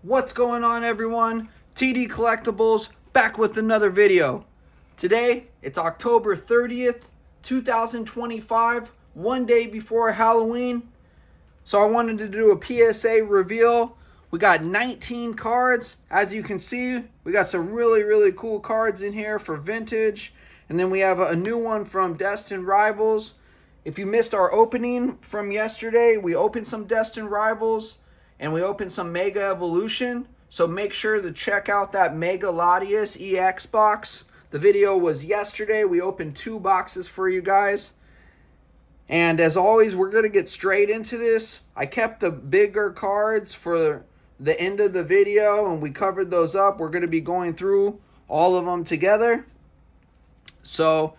What's going on, everyone? TD Collectibles back with another video. Today, it's October 30th, 2025, one day before Halloween. So I wanted to do a PSA reveal. We got 19 cards. As you can see, we got some really cool cards in here for vintage. And then we have a new one from Destined Rivals. If you missed our opening from yesterday, we opened some Destined Rivals and we opened some Mega Evolution. So make sure to check out that Mega Latias EX box. The video was yesterday. We opened 2 boxes for you guys. And as always, we're going to get straight into this. I kept the bigger cards for the end of the video, and we covered those up. We're going to be going through all of them together. So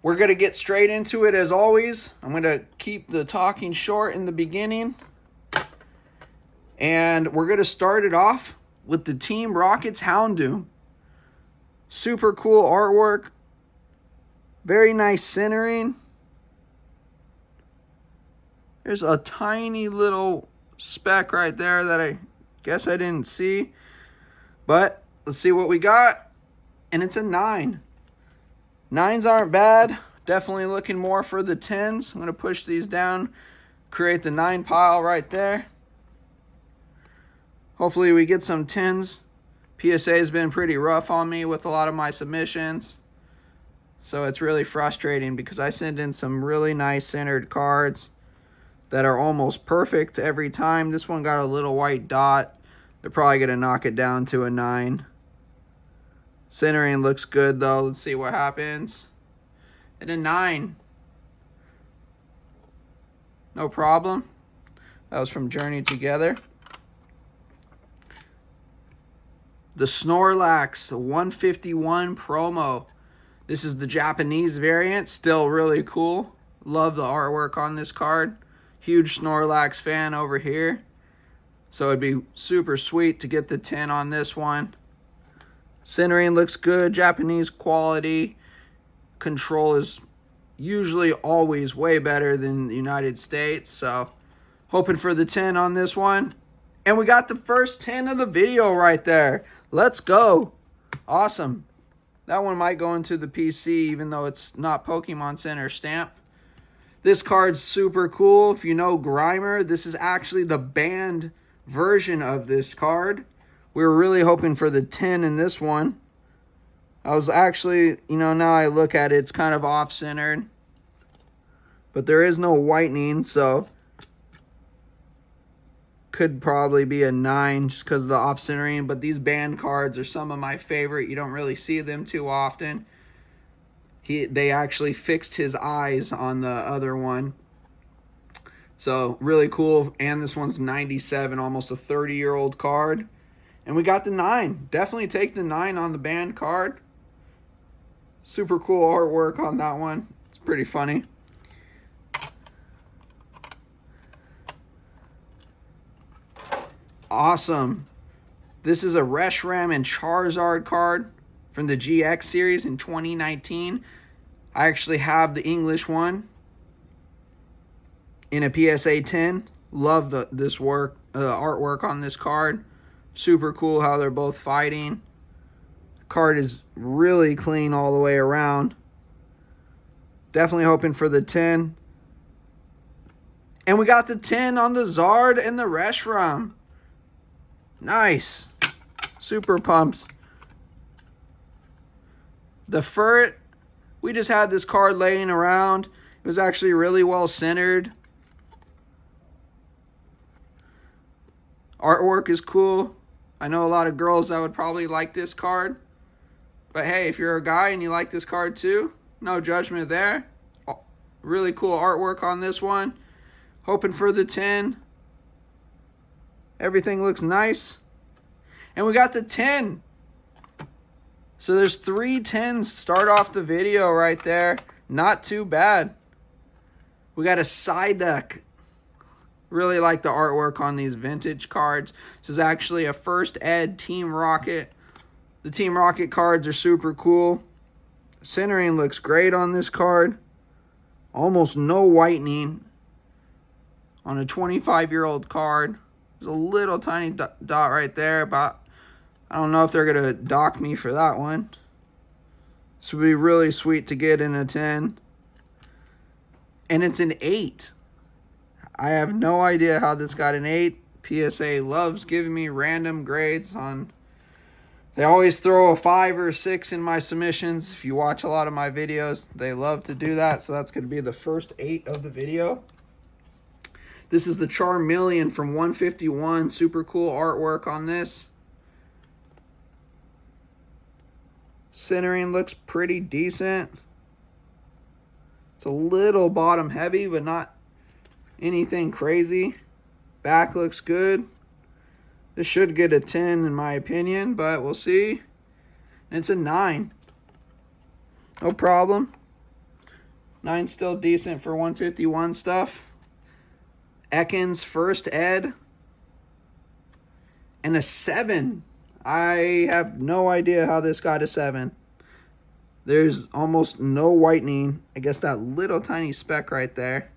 we're going to get straight into it as always. I'm going to keep the talking short in the beginning. And we're going to start it off with the Team Rocket's Houndoom. Super cool artwork. Very nice centering. There's a tiny little speck right there that I guess I didn't see. But let's see what we got. And it's a 9. 9s aren't bad. Definitely looking more for the 10s. I'm going to push these down. Create the 9 pile right there. Hopefully we get some 10s. PSA has been pretty rough on me with a lot of my submissions. So it's really frustrating because I send in some really nice centered cards that are almost perfect every time. This one got a little white dot. They're probably going to knock it down to a 9. Centering looks good though. Let's see what happens. And a 9. No problem. That was from Journey Together. The Snorlax 151 promo. This is the Japanese variant. Still really cool. Love the artwork on this card. Huge Snorlax fan over here. So it'd be super sweet to get the 10 on this one. Centering looks good. Japanese quality. Control is usually always way better than the United States. So hoping for the 10 on this one. And we got the first 10 of the video right there. Let's go. Awesome. That one might go into the PC even though it's not Pokemon Center stamp. This card's super cool. If you know Grimer, this is actually the banned version of this card. We were really hoping for the 10 in this one. I was actually, now I look at it, it's kind of off-centered. But there is no whitening, so could probably be a 9 just because of the off-centering. But these banned cards are some of my favorite. You don't really see them too often. They actually fixed his eyes on the other one. So really cool. And this one's 97, almost a 30-year-old card. And we got the 9. Definitely take the 9 on the banned card. Super cool artwork on that one. It's pretty funny. Awesome. This is a Reshiram and Charizard card from the GX series in 2019. I actually have the English one in a PSA 10. Love this artwork on this card. Super cool how they're both fighting. Card is really clean all the way around. Definitely hoping for the 10. And we got the 10 on the Zard and the Reshiram. Nice. Super pumped. The Furret, we just had this card laying around. It was actually really well centered. Artwork is cool. I know a lot of girls that would probably like this card. But hey, if you're a guy and you like this card too, no judgment there. Really cool artwork on this one. Hoping for the 10. Everything looks nice. And we got the 10. So there's 3 10s start off the video right there. Not too bad. We got a Psyduck. Really like the artwork on these vintage cards. This is actually a First Ed Team Rocket. The Team Rocket cards are super cool. Centering looks great on this card. Almost no whitening on a 25-year-old card. There's a little tiny dot right there, but I don't know if they're going to dock me for that one. This would be really sweet to get in a 10. And it's an 8. I have no idea how this got an 8. PSA loves giving me random grades on... They always throw a 5 or a 6 in my submissions. If you watch a lot of my videos, they love to do that. So that's going to be the first 8 of the video. This is the Charmeleon from 151. Super cool artwork on this. Centering looks pretty decent. It's a little bottom heavy, but not anything crazy. Back looks good. This should get a 10 in my opinion, but we'll see. And it's a 9. No problem. 9's still decent for 151 stuff. Ekans first ed. And a 7. I have no idea how this got a 7. There's almost no whitening. I guess that little tiny speck right there.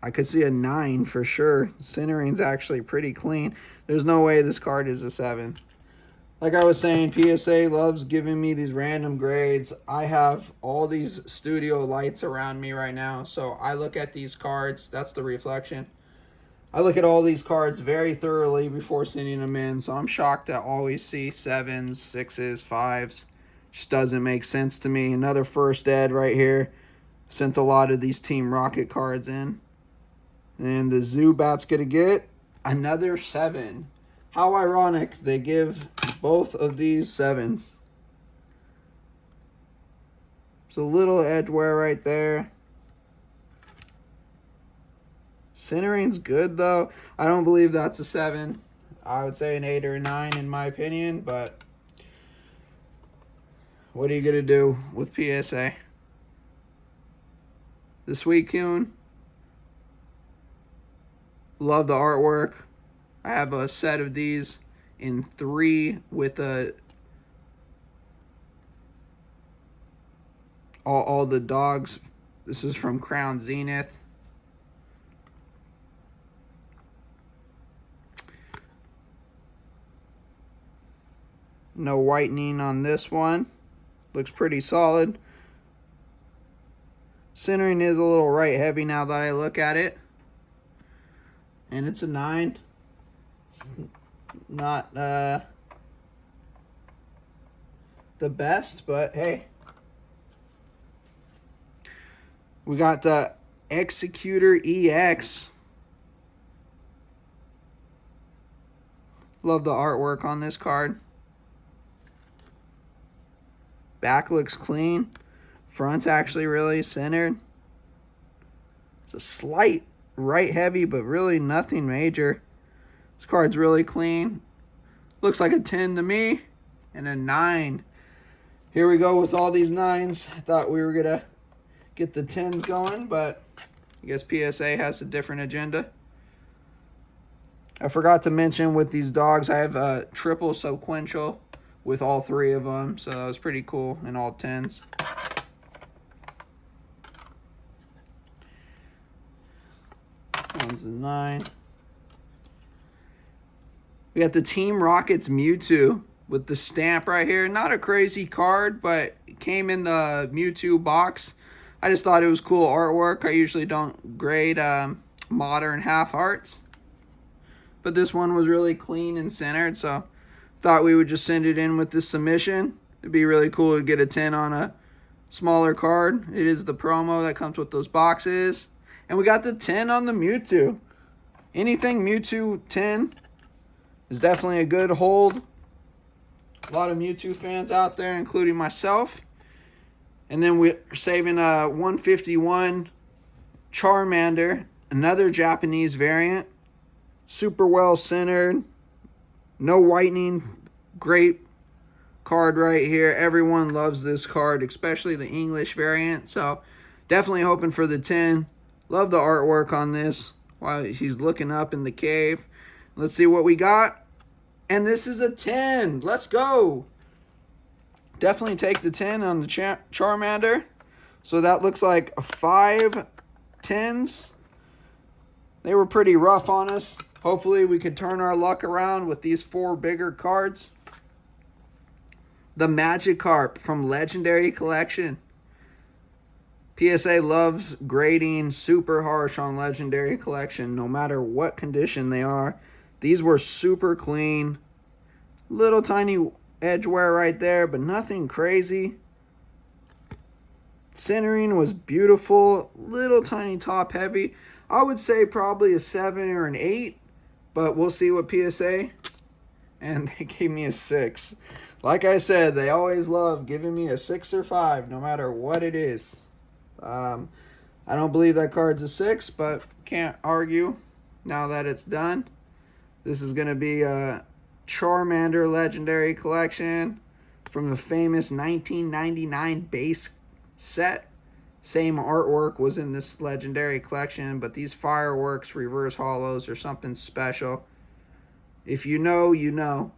I could see a 9 for sure. Centering's actually pretty clean. There's no way this card is a 7. Like I was saying, PSA loves giving me these random grades. I have all these studio lights around me right now, so I look at these cards. That's the reflection. I look at all these cards very thoroughly before sending them in, so I'm shocked to always see 7s, 6s, 5s. Just doesn't make sense to me. Another first ed right here. Sent a lot of these Team Rocket cards in. And the Zubat's going to get another 7. How ironic they give both of these 7s. There's a little edge wear right there. Centering's good though. I don't believe that's a 7. I would say an 8 or a 9 in my opinion, but what are you going to do with PSA? The Sweet Coon. Love the artwork. I have a set of these in 3 with all the dogs. This is from Crown Zenith. No whitening on this one. Looks pretty solid. Centering is a little right heavy now that I look at it. And it's a 9. It's not the best, but hey. We got the Executor EX. Love the artwork on this card. Back looks clean. Front's actually really centered. It's a slight right heavy, but really nothing major. This card's really clean. Looks like a 10 to me. And a 9. Here we go with all these 9s. I thought we were going to get the 10s going, but I guess PSA has a different agenda. I forgot to mention with these dogs, I have a triple sequential with all 3 of them. So that was pretty cool in all 10s. One's a 9. We got the Team Rockets Mewtwo with the stamp right here. Not a crazy card, but it came in the Mewtwo box. I just thought it was cool artwork. I usually don't grade modern half hearts, but this one was really clean and centered, so thought we would just send it in with this submission. It'd be really cool to get a 10 on a smaller card. It is the promo that comes with those boxes. And we got the 10 on the Mewtwo. Anything Mewtwo 10 is definitely a good hold. A lot of Mewtwo fans out there, including myself. And then we're saving a 151 Charmander, another Japanese variant. Super well centered. No whitening. Great card right here. Everyone loves this card, especially the English variant. So definitely hoping for the 10. Love the artwork on this while he's looking up in the cave. Let's see what we got. And this is a 10. Let's go. Definitely take the 10 on the Charmander. So that looks like 5 10s. They were pretty rough on us. Hopefully we could turn our luck around with these 4 bigger cards. The Magikarp from Legendary Collection. PSA loves grading super harsh on Legendary Collection, no matter what condition they are. These were super clean. Little tiny edge wear right there, but nothing crazy. Centering was beautiful. Little tiny top heavy. I would say probably a 7 or an 8, but we'll see what PSA. And they gave me a 6. Like I said, they always love giving me a 6 or 5, no matter what it is. I don't believe that card's a 6, but can't argue now that it's done. This is going to be a Charmander Legendary Collection from the famous 1999 base set. Same artwork was in this Legendary Collection, but these fireworks, reverse hollows, are something special. If you know, you know.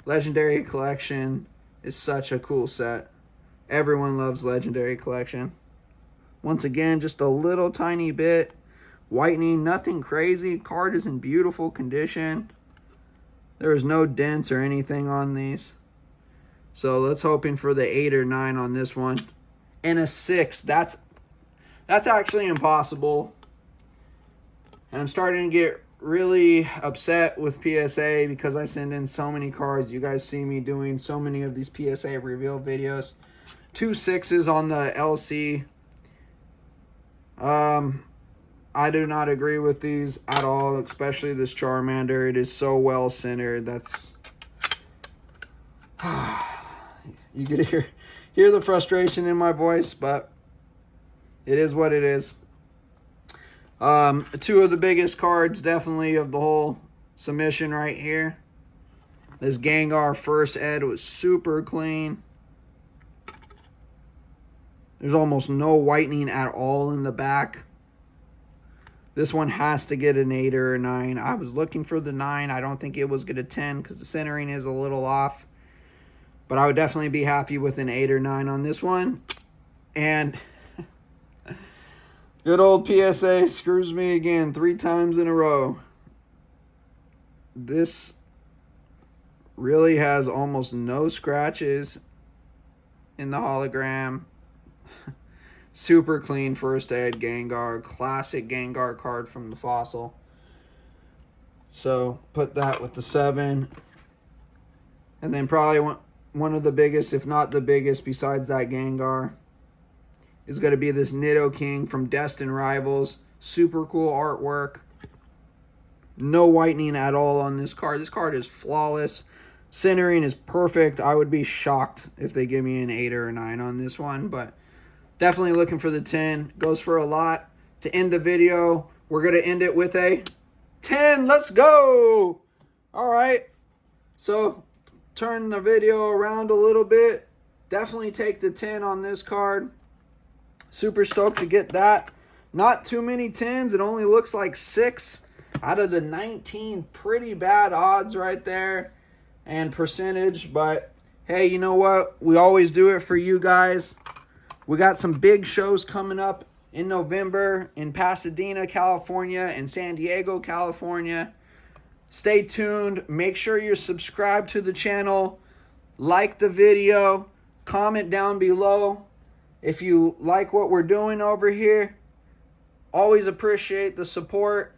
Legendary Collection is such a cool set. Everyone loves Legendary Collection. Once again, just a little tiny bit whitening, nothing crazy. Card is in beautiful condition. There is no dents or anything on these. So let's hoping for the 8 or 9 on this one. And a 6. That's actually impossible. And I'm starting to get really upset with PSA because I send in so many cards. You guys see me doing so many of these PSA reveal videos. 2 6s on the LC. I do not agree with these at all, especially this Charmander. It is so well centered. That's you can hear the frustration in my voice, but it is what it is. 2 of the biggest cards definitely of the whole submission right here. This Gengar first ed was super clean. There's almost no whitening at all in the back. This one has to get an 8 or a 9. I was looking for the 9. I don't think it was get a 10 because the centering is a little off. But I would definitely be happy with an 8 or 9 on this one. And good old PSA screws me again 3 times in a row. This really has almost no scratches in the hologram. Super clean first ed Gengar. Classic Gengar card from the fossil. So put that with the 7. And then probably one of the biggest, if not the biggest, besides that Gengar, is going to be this Nidoking from Destined Rivals. Super cool artwork. No whitening at all on this card. This card is flawless. Centering is perfect. I would be shocked if they give me an 8 or a 9 on this one, but definitely looking for the 10. Goes for a lot. To end the video, we're going to end it with a 10. Let's go! All right. So, turn the video around a little bit. Definitely take the 10 on this card. Super stoked to get that. Not too many 10s. It only looks like 6 out of the 19. Pretty bad odds right there and percentage. But, hey, you know what? We always do it for you guys. We got some big shows coming up in November in Pasadena, California, and San Diego, California. Stay tuned. Make sure you're subscribed to the channel. Like the video. Comment down below if you like what we're doing over here. Always appreciate the support.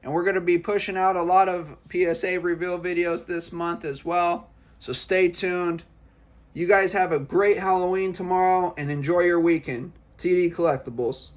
And we're going to be pushing out a lot of PSA reveal videos this month as well. So stay tuned. You guys have a great Halloween tomorrow and enjoy your weekend. TD Collectibles.